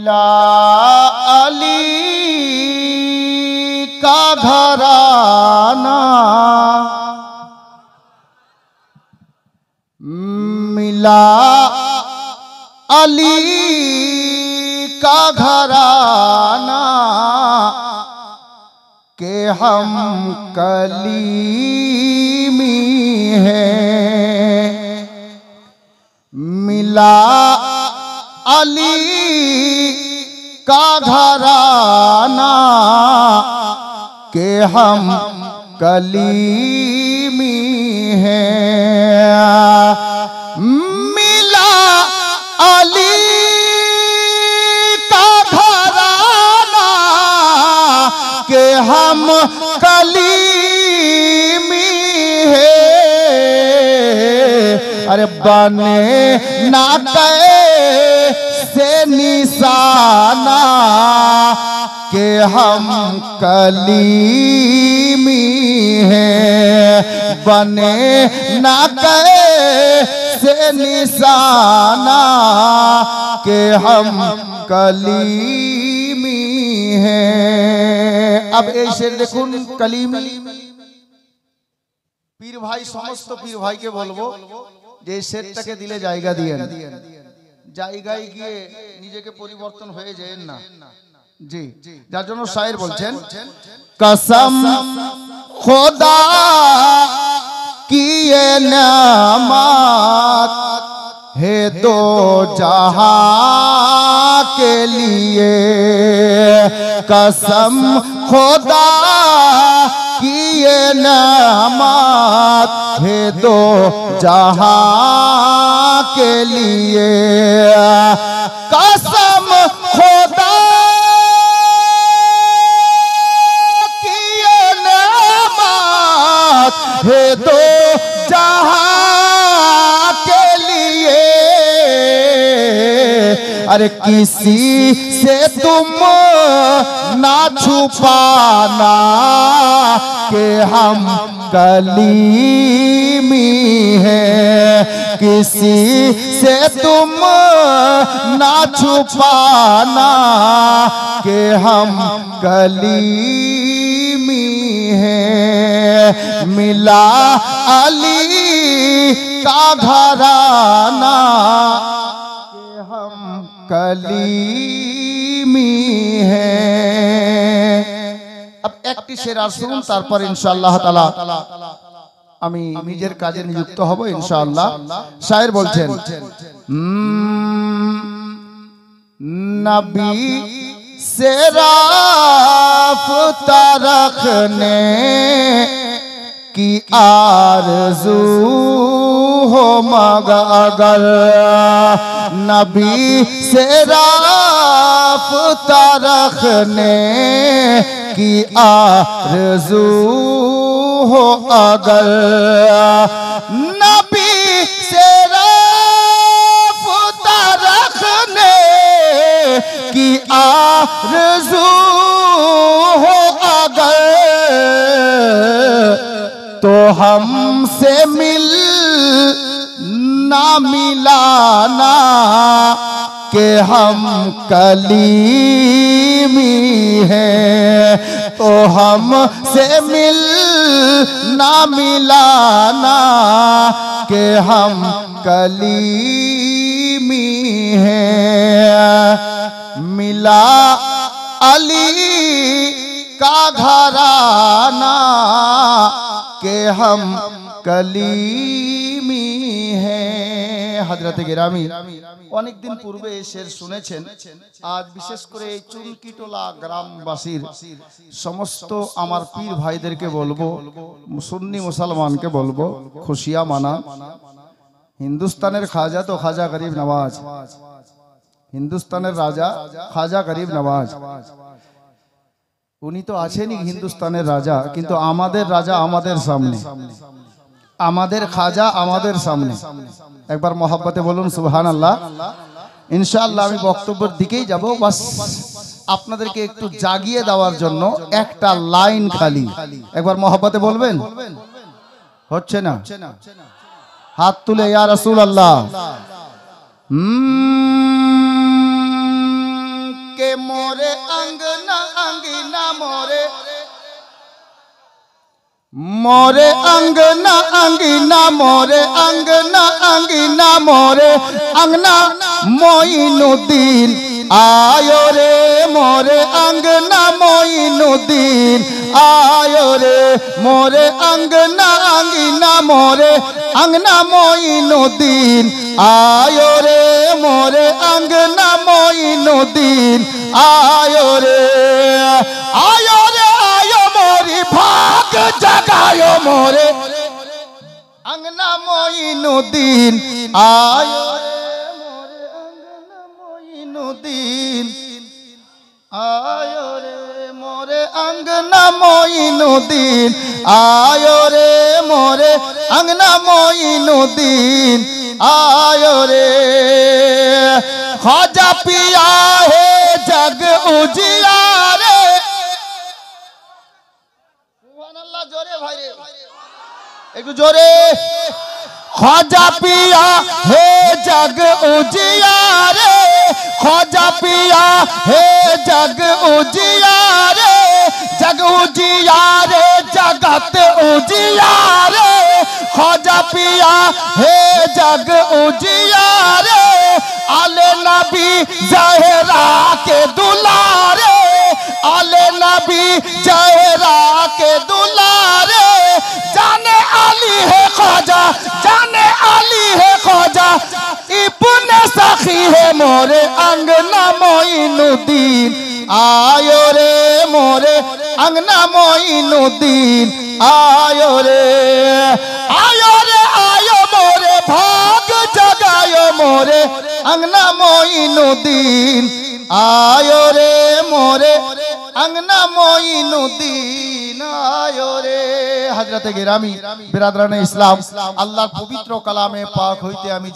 मिला अली का घराना, मिला अली का घराना के हम कलीमी हैं। मिला अली का घराना के हम कलीमी हैं। मिला अली का घराना के हम कलीमी हैं। अरे बने ना कैसे निशाना के हम कलीमी हैं। बने ना कैसे निशाना के हम कलीमी हैं। अब এই শের দেখুন কলিমি। পীর ভাই সমস্ত পীর ভাইকে বলবো যে এই শেরটাকে দিলে জায়গা দিয়েন, জায়গায় গিয়ে নিজেকে পরিবর্তন হয়ে যাবেন না। জি, যার জন্য শায়ের বলছেন কসম খোদা की ये नेमत है दो जहां के लिए। कसम खुदा की ये नेमत है दो जहां के लिए। कसम खुदा की ये नेमत है दो जहां के लिए। अरे किसी से तुम ना छुपाना कि हम कलीमी हैं। किसी से तुम ना छुपाना कि हम कलीमी हैं। मिला अली का घराना के हम कलीमी हैं। अब একটি শের আর শুনুন, তারপর ইনশাআল্লাহ তাআলা আমি নিজের কাজে নিযুক্ত হব ইনশাআল্লাহ। শায়ের বলছেন नबी से राफ़्ता रखने की आरज़ू हो मगर नबी से राफ़्ता रखने की आरज़ू हो अगर नबी से राफ़्ता रखने की आरज़ू हो अगर तो हमसे मिल ना मिलाना कि हम कलीमी हैं। तो हमसे मिल ना मिलाना कि हम कलीमी हैं। मिला अली का घराना के हम कलीमी हैं। हजरते गिरामी অনেক দিন পূর্বে এই শের শুনেছেন। আজ বিশেষ করে এই চুনকিটোলা গ্রামবাসীর সমস্ত আমার পীর ভাইদেরকে বলবো, সুন্নি মুসলমানকে বলবো, খুশিয়া মানা। হিন্দুস্তানের খাজা তো খাজা গরিব নওয়াজ, হিন্দুস্তানের রাজা খাজা গরিব নওয়াজ। উনি তো আছেনই হিন্দুস্তানের রাজা, কিন্তু আমাদের রাজা আমাদের সামনে, আমাদের খাজা আমাদের সামনে। একবার মহব্বতে বলুন সুবহানাল্লাহ। ইনশাআল্লাহ আমি বক্তব্যের দিকেই যাব। বাস আপনাদেরকে একটু জাগিয়ে দেওয়ার জন্য একটা লাইন খালি একবার মহব্বতে বলবেন। হচ্ছে না? হাত তুলে ইয়া রাসূলুল্লাহ। मोरे अंगना अंगना मोरे मोरे अंगना अंगना मोरे अंगना अंगना मोरे अंगना मोइनुद्दीन आयो रे मोरे अंगना मोइनुद्दीन आयो रे मोरे अंगना अंगना मोरे अंगना मोइनुद्दीन आयो रे मोरे अंगना मोइनुद्दीन आयो रे आयो रे आयो मोरी भाग जगायो मोरे अंगना मोइनुद्दीन आयो रे मोरे अंगना मोइनुद्दीन आयो रे मोरे अंगना मोइनुद्दीन आयो रे मोरे अंगना मोइनुद्दीन आयो रे ख्वाजा पिया है जग उजियारे सुभानाल्लाह जोरे भाई रे एक जोरे ख्वाजा पिया है जग उजियारे ख्वाजा पिया है जग उजियारे जग उजियारे जगत उजियारे ख्वाजा पिया है जग उजियारे आले नबी ज़हरा के दुलारे आले नबी ज़हरा के दुलारे जाने अली है ख्वाजा जाने अली है ख्वाजा इब्ने सखी है मोरे अंगना मोइनुद्दीन आयो रे मोरे अंगना मोइनुद्दीन आयो रे आयो मोरे भाग जगायो मोरे अंगना मोइनुद्दीन आयो रे मोरे अंगना मोइनुद्दीन आयो रे हजरत गिरामी बिरादरान इस्लाम अल्लाह पवित्र कलामे पाक हইতে আমি